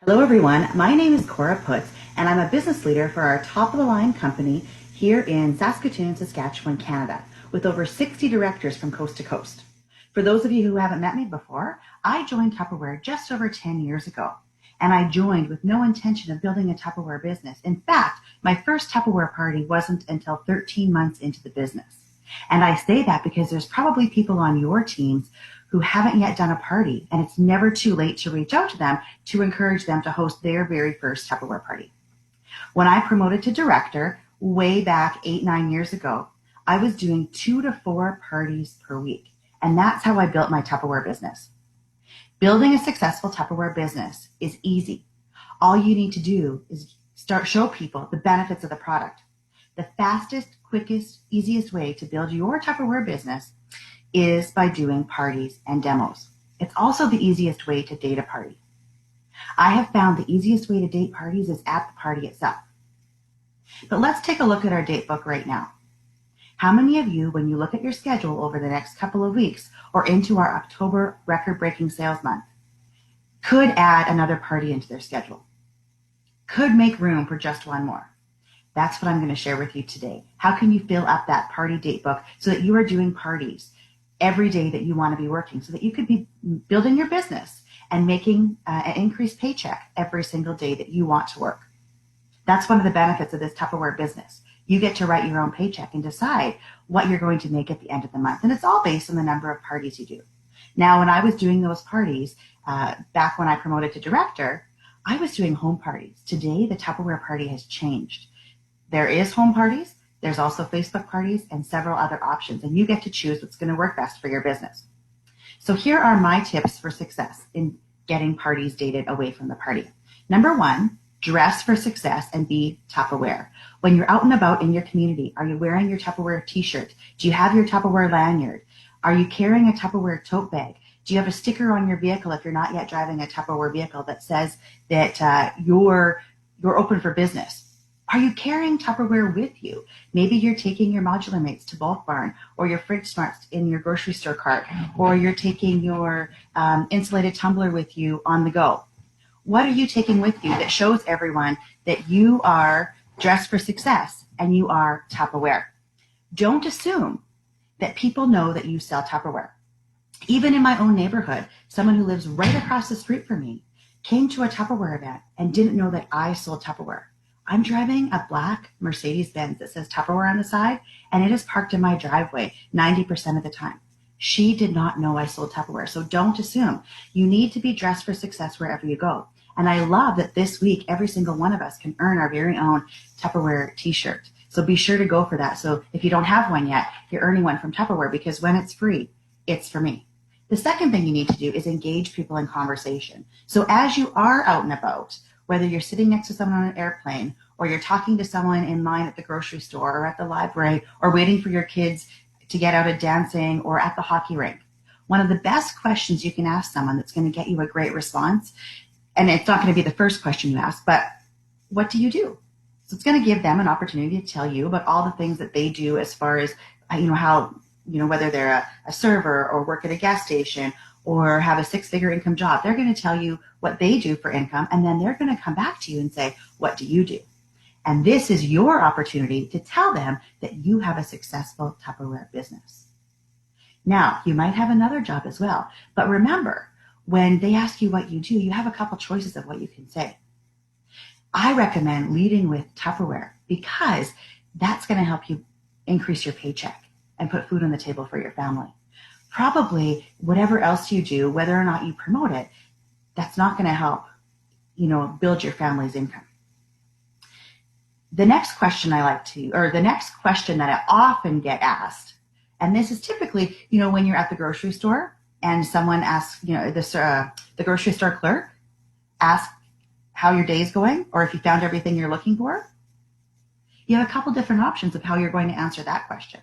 Hello everyone, my name is Cora and I'm a business leader for our top-of-the-line company here in Saskatoon, Saskatchewan, Canada, with over 60 directors from coast to coast. For those of you who haven't met me before, I joined Tupperware just over 10 years ago, and I joined with no intention of building a Tupperware business. In fact, my first Tupperware party wasn't until 13 months into the business. And I say that because there's probably people on your teams who haven't yet done a party, and it's never too late to reach out to them to encourage them to host their very first Tupperware party. When I promoted to director way back 8-9 years ago, I was doing 2 to 4 parties per week, and that's how I built my Tupperware business. Building a successful Tupperware business is easy. All you need to do is show people the benefits of the product. The fastest, quickest, easiest way to build your Tupperware business is by doing parties and demos. It's also the easiest way to date a party. I have found the easiest way to date parties is at the party itself. But let's take a look at our date book right now. How many of you, when you look at your schedule over the next couple of weeks or into our October record-breaking sales month, could add another party into their schedule? Could make room for just one more? That's what I'm going to share with you today. How can you fill up that party date book so that you are doing parties every day that you want to be working, so that you could be building your business and making an increased paycheck every single day that you want to work? That's one of the benefits of this Tupperware business. You get to write your own paycheck and decide what you're going to make at the end of the month. And it's all based on the number of parties you do. Now, when I was doing those parties, back when I promoted to director, I was doing home parties. Today, the Tupperware party has changed. There is home parties. There's also Facebook parties and several other options, and you get to choose what's going to work best for your business. So here are my tips for success in getting parties dated away from the party. Number 1, dress for success and be Tupperware. When you're out and about in your community, are you wearing your Tupperware t-shirt? Do you have your Tupperware lanyard? Are you carrying a Tupperware tote bag? Do you have a sticker on your vehicle if you're not yet driving a Tupperware vehicle that says that you're open for business? Are you carrying Tupperware with you? Maybe you're taking your modular mates to Bulk Barn, or your fridge smarts in your grocery store cart, or you're taking your insulated tumbler with you on the go. What are you taking with you that shows everyone that you are dressed for success and you are Tupperware? Don't assume that people know that you sell Tupperware. Even in my own neighborhood, someone who lives right across the street from me came to a Tupperware event and didn't know that I sold Tupperware. I'm driving a black Mercedes-Benz that says Tupperware on the side, and it is parked in my driveway 90% of the time. She did not know I sold Tupperware, so don't assume. You need to be dressed for success wherever you go. And I love that this week, every single one of us can earn our very own Tupperware t-shirt. So be sure to go for that. So if you don't have one yet, you're earning one from Tupperware, because when it's free, it's for me. The second thing you need to do is engage people in conversation. So as you are out and about, whether you're sitting next to someone on an airplane, or you're talking to someone in line at the grocery store or at the library, or waiting for your kids to get out of dancing, or at the hockey rink, one of the best questions you can ask someone that's going to get you a great response, and it's not going to be the first question you ask, but what do you do? So it's going to give them an opportunity to tell you about all the things that they do, as far as whether they're a server or work at a gas station or have a 6-figure income job. They're going to tell you what they do for income, and then they're going to come back to you and say, what do you do? And this is your opportunity to tell them that you have a successful Tupperware business. Now, you might have another job as well, but remember, when they ask you what you do, you have a couple choices of what you can say. I recommend leading with Tupperware, because that's going to help you increase your paycheck and put food on the table for your family. Probably whatever else you do, whether or not you promote it, that's not going to help, build your family's income. The next question the next question that I often get asked, and this is typically, when you're at the grocery store and someone asks, the grocery store clerk asks how your day is going, or if you found everything you're looking for. You have a couple different options of how you're going to answer that question.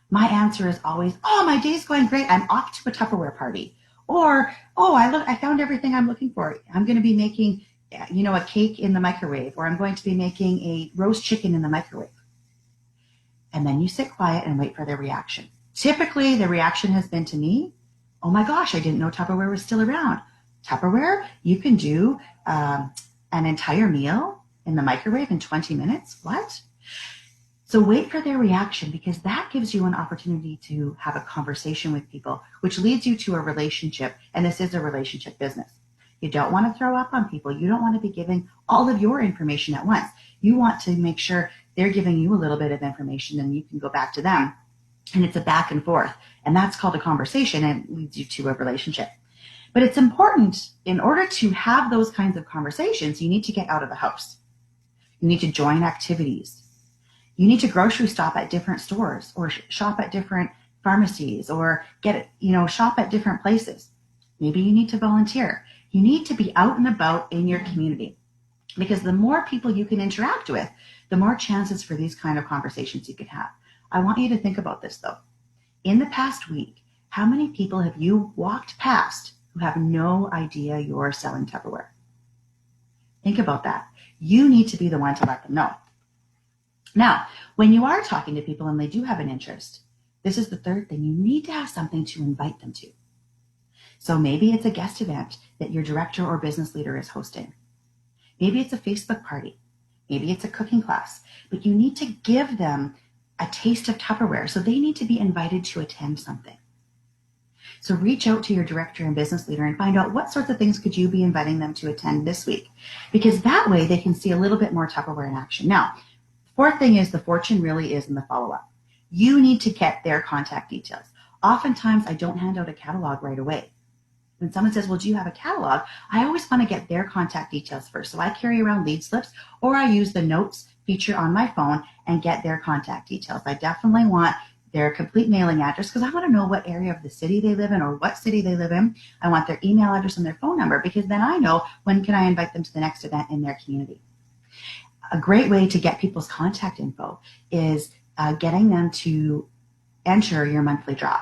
My answer is always, my day's going great. I'm off to a Tupperware party. Or, I found everything I'm looking for. I'm going to be making, a cake in the microwave, or I'm going to be making a roast chicken in the microwave. And then you sit quiet and wait for their reaction. Typically, the reaction has been to me, oh my gosh, I didn't know Tupperware was still around. Tupperware, you can do an entire meal in the microwave in 20 minutes. What? So wait for their reaction, because that gives you an opportunity to have a conversation with people, which leads you to a relationship. And this is a relationship business. You don't want to throw up on people. You don't want to be giving all of your information at once. You want to make sure they're giving you a little bit of information and you can go back to them. And it's a back and forth. And that's called a conversation, and it leads you to a relationship. But it's important, in order to have those kinds of conversations, you need to get out of the house. You need to join activities. You need to grocery shop at different stores, or shop at different pharmacies, or shop at different places. Maybe you need to volunteer. You need to be out and about in your community, because the more people you can interact with, the more chances for these kind of conversations you can have. I want you to think about this though. In the past week, how many people have you walked past who have no idea you're selling Tupperware? Think about that. You need to be the one to let them know. Now, when you are talking to people and they do have an interest, this is the third thing. You need to have something to invite them to. So maybe it's a guest event that your director or business leader is hosting. Maybe it's a Facebook party. Maybe it's a cooking class. But you need to give them a taste of Tupperware, so they need to be invited to attend something. So reach out to your director and business leader and find out what sorts of things could you be inviting them to attend this week, because that way they can see a little bit more Tupperware in action. Now, fourth thing is, the fortune really is in the follow-up. You need to get their contact details. Oftentimes, I don't hand out a catalog right away. When someone says, well, do you have a catalog? I always want to get their contact details first. So I carry around lead slips, or I use the notes feature on my phone and get their contact details. I definitely want their complete mailing address, because I want to know what area of the city they live in or what city they live in. I want their email address and their phone number, because then I know when can I invite them to the next event in their community. A great way to get people's contact info is getting them to enter your monthly draw.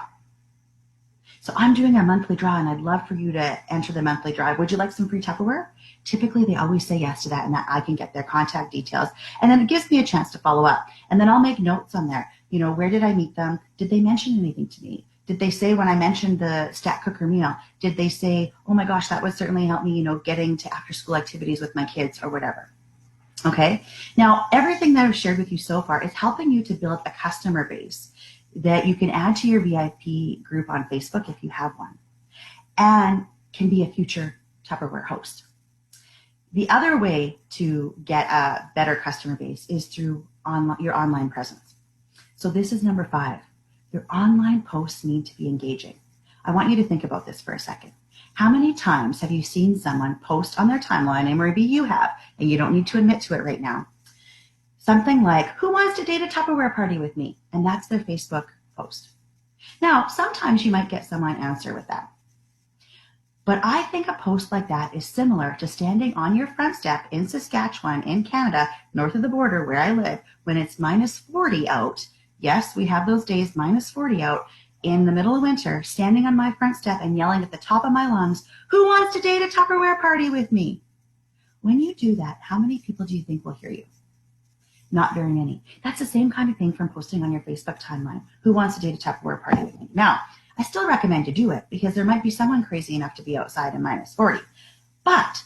So I'm doing a monthly draw, and I'd love for you to enter the monthly draw. Would you like some free Tupperware? Typically, they always say yes to that, and that I can get their contact details. And then it gives me a chance to follow up. And then I'll make notes on there. Where did I meet them? Did they mention anything to me? Did they say, when I mentioned the stack cooker meal, did they say, oh my gosh, that would certainly help me, getting to after school activities with my kids or whatever. Okay. Now, everything that I've shared with you so far is helping you to build a customer base that you can add to your VIP group on Facebook if you have one, and can be a future Tupperware host. The other way to get a better customer base is through your online presence. So this is number 5. Your online posts need to be engaging. I want you to think about this for a second. How many times have you seen someone post on their timeline, and maybe you have, and you don't need to admit to it right now, something like, who wants to date a Tupperware party with me? And that's their Facebook post. Now, sometimes you might get someone answer with that. But I think a post like that is similar to standing on your front step in Saskatchewan, in Canada, north of the border where I live, when it's minus 40 out. Yes, we have those days, minus 40 out, in the middle of winter, standing on my front step and yelling at the top of my lungs, who wants to date a Tupperware party with me? When you do that, how many people do you think will hear you? Not very many. That's the same kind of thing from posting on your Facebook timeline. Who wants to date a Tupperware party with me? Now, I still recommend you do it, because there might be someone crazy enough to be outside in minus 40. But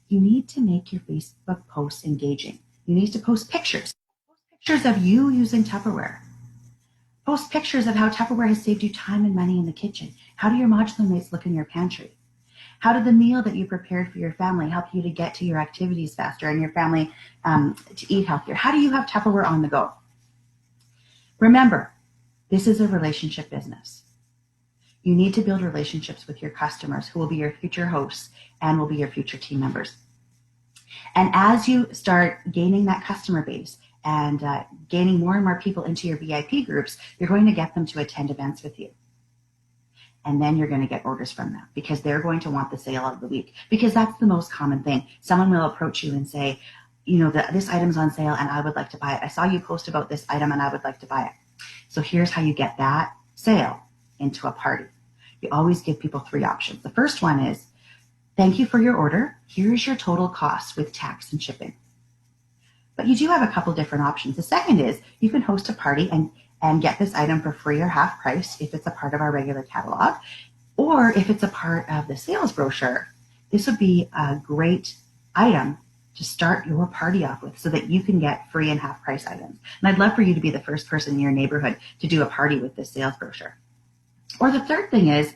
you need to make your Facebook posts engaging. You need to post pictures. Post pictures of you using Tupperware. Post pictures of how Tupperware has saved you time and money in the kitchen. How do your modular mates look in your pantry? How did the meal that you prepared for your family help you to get to your activities faster and your family to eat healthier? How do you have Tupperware on the go? Remember, this is a relationship business. You need to build relationships with your customers, who will be your future hosts and will be your future team members. And as you start gaining that customer base and gaining more and more people into your VIP groups, you're going to get them to attend events with you. And then you're going to get orders from them, because they're going to want the sale of the week, because that's the most common thing. Someone will approach you and say, this item's on sale and I would like to buy it. I saw you post about this item and I would like to buy it. So here's how you get that sale into a party. You always give people 3 options. The first one is, thank you for your order. Here is your total cost with tax and shipping. But you do have a couple different options. The second is, you can host a party and get this item for free or half price if it's a part of our regular catalog, or if it's a part of the sales brochure, this would be a great item to start your party off with so that you can get free and half price items. And I'd love for you to be the first person in your neighborhood to do a party with this sales brochure. Or the third thing is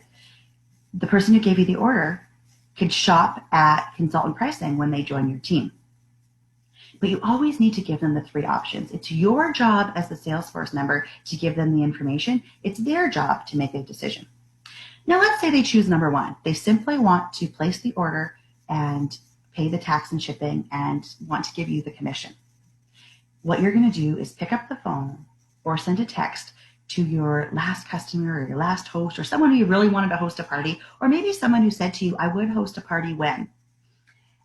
the person who gave you the order could shop at consultant pricing when they join your team. But you always need to give them the 3 options. It's your job as the Salesforce member to give them the information. It's their job to make a decision. Now, let's say they choose number 1. They simply want to place the order and pay the tax and shipping and want to give you the commission. What you're going to do is pick up the phone or send a text to your last customer or your last host or someone who you really wanted to host a party, or maybe someone who said to you, I would host a party when.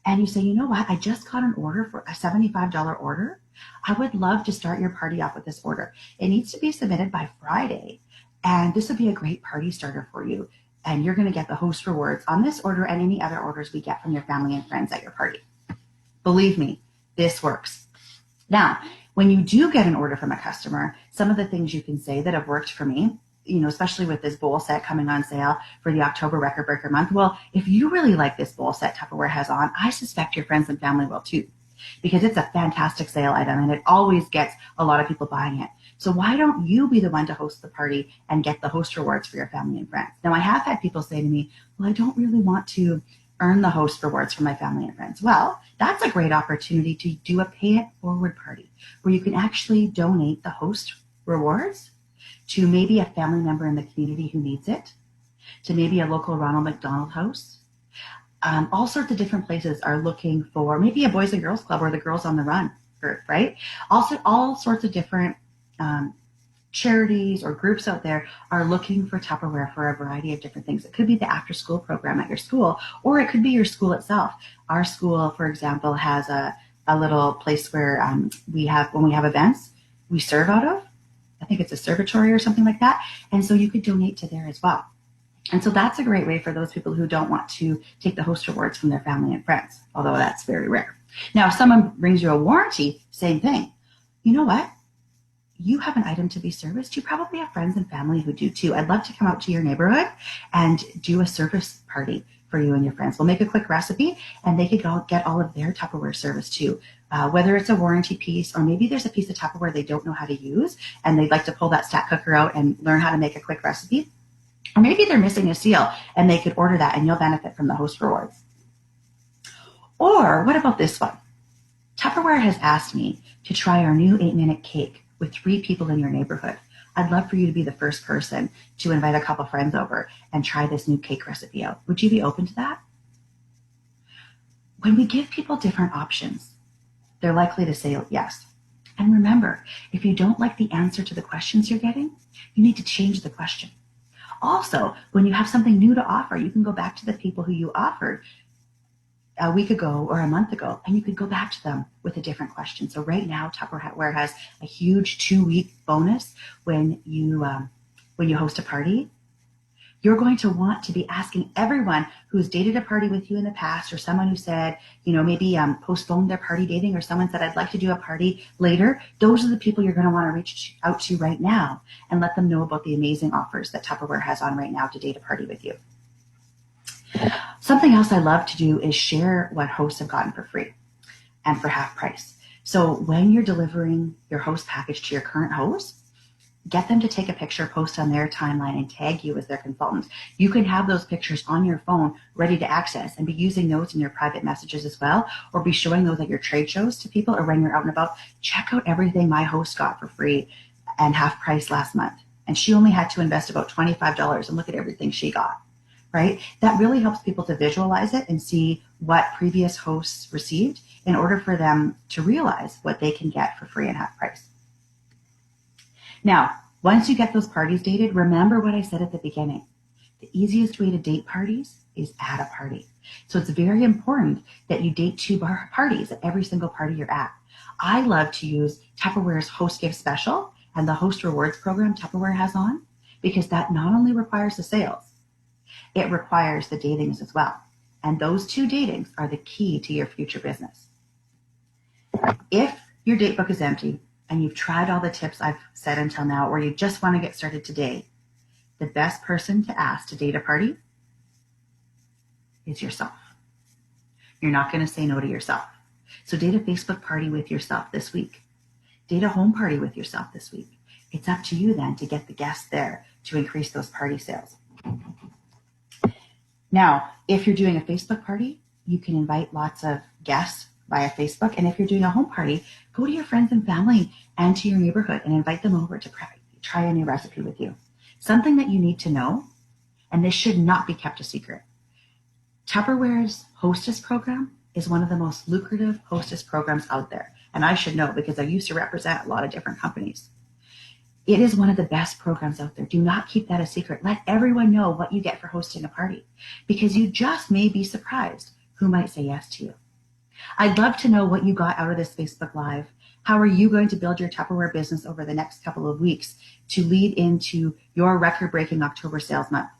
And you say, you know what, I just got an order for a $75 order. I would love to start your party off with this order. It needs to be submitted by Friday. And this would be a great party starter for you. And you're going to get the host rewards on this order and any other orders we get from your family and friends at your party. Believe me, this works. Now, when you do get an order from a customer, some of the things you can say that have worked for me, especially with this bowl set coming on sale for the October Record Breaker month. Well, if you really like this bowl set Tupperware has on, I suspect your friends and family will too, because it's a fantastic sale item and it always gets a lot of people buying it. So why don't you be the one to host the party and get the host rewards for your family and friends? Now, I have had people say to me, well, I don't really want to earn the host rewards for my family and friends. Well, that's a great opportunity to do a pay it forward party where you can actually donate the host rewards to maybe a family member in the community who needs it, to maybe a local Ronald McDonald House. All sorts of different places are looking for maybe a Boys and Girls Club or the Girls on the Run group, right? Also, all sorts of different charities or groups out there are looking for Tupperware for a variety of different things. It could be the after school program at your school, or it could be your school itself. Our school, for example, has a little place where when we have events, we serve out of. I think it's a servitory or something like that. And so you could donate to there as well. And so that's a great way for those people who don't want to take the host rewards from their family and friends, although that's very rare. Now, if someone brings you a warranty, same thing. You know what? You have an item to be serviced. You probably have friends and family who do too. I'd love to come out to your neighborhood and do a service party for you and your friends. We'll make a quick recipe and they could go get all of their Tupperware service too. Whether it's a warranty piece or maybe there's a piece of Tupperware they don't know how to use and they'd like to pull that stack cooker out and learn how to make a quick recipe. Or maybe they're missing a seal and they could order that and you'll benefit from the host rewards. Or what about this one? Tupperware has asked me to try our new 8-minute cake with 3 people in your neighborhood. I'd love for you to be the first person to invite a couple friends over and try this new cake recipe out. Would you be open to that? When we give people different options, they're likely to say yes. And remember, if you don't like the answer to the questions you're getting, you need to change the question. Also, when you have something new to offer, you can go back to the people who you offered a week ago or a month ago, and you could go back to them with a different question. So right now, Tupperware has a huge 2-week bonus when you host a party. You're going to want to be asking everyone who's dated a party with you in the past, or someone who said, maybe postponed their party dating, or someone said, I'd like to do a party later. Those are the people you're going to want to reach out to right now and let them know about the amazing offers that Tupperware has on right now to date a party with you. Something else I love to do is share what hosts have gotten for free and for half price. So when you're delivering your host package to your current host, get them to take a picture, post on their timeline, and tag you as their consultant. You can have those pictures on your phone ready to access and be using those in your private messages as well, or be showing those at your trade shows to people, or when you're out and about. Check out everything my host got for free and half price last month. And she only had to invest about $25, and look at everything she got, right? That really helps people to visualize it and see what previous hosts received in order for them to realize what they can get for free and half price. Now, once you get those parties dated, remember what I said at the beginning. The easiest way to date parties is at a party. So it's very important that you date 2 parties at every single party you're at. I love to use Tupperware's Host Gift Special and the Host Rewards program Tupperware has on, because that not only requires the sales, it requires the datings as well. And those 2 datings are the key to your future business. If your date book is empty, and you've tried all the tips I've said until now, or you just want to get started today, the best person to ask to date a party is yourself. You're not going to say no to yourself. So date a Facebook party with yourself this week. Date a home party with yourself this week. It's up to you then to get the guests there to increase those party sales. Now, if you're doing a Facebook party, you can invite lots of guests via Facebook. And if you're doing a home party, go to your friends and family and to your neighborhood and invite them over to try a new recipe with you. Something that you need to know, and this should not be kept a secret. Tupperware's Hostess program is one of the most lucrative hostess programs out there. And I should know because I used to represent a lot of different companies. It is one of the best programs out there. Do not keep that a secret. Let everyone know what you get for hosting a party, because you just may be surprised who might say yes to you. I'd love to know what you got out of this Facebook Live. How are you going to build your Tupperware business over the next couple of weeks to lead into your record-breaking October sales month?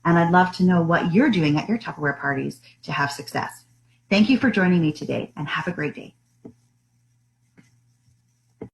And I'd love to know what you're doing at your Tupperware parties to have success. Thank you for joining me today, and have a great day.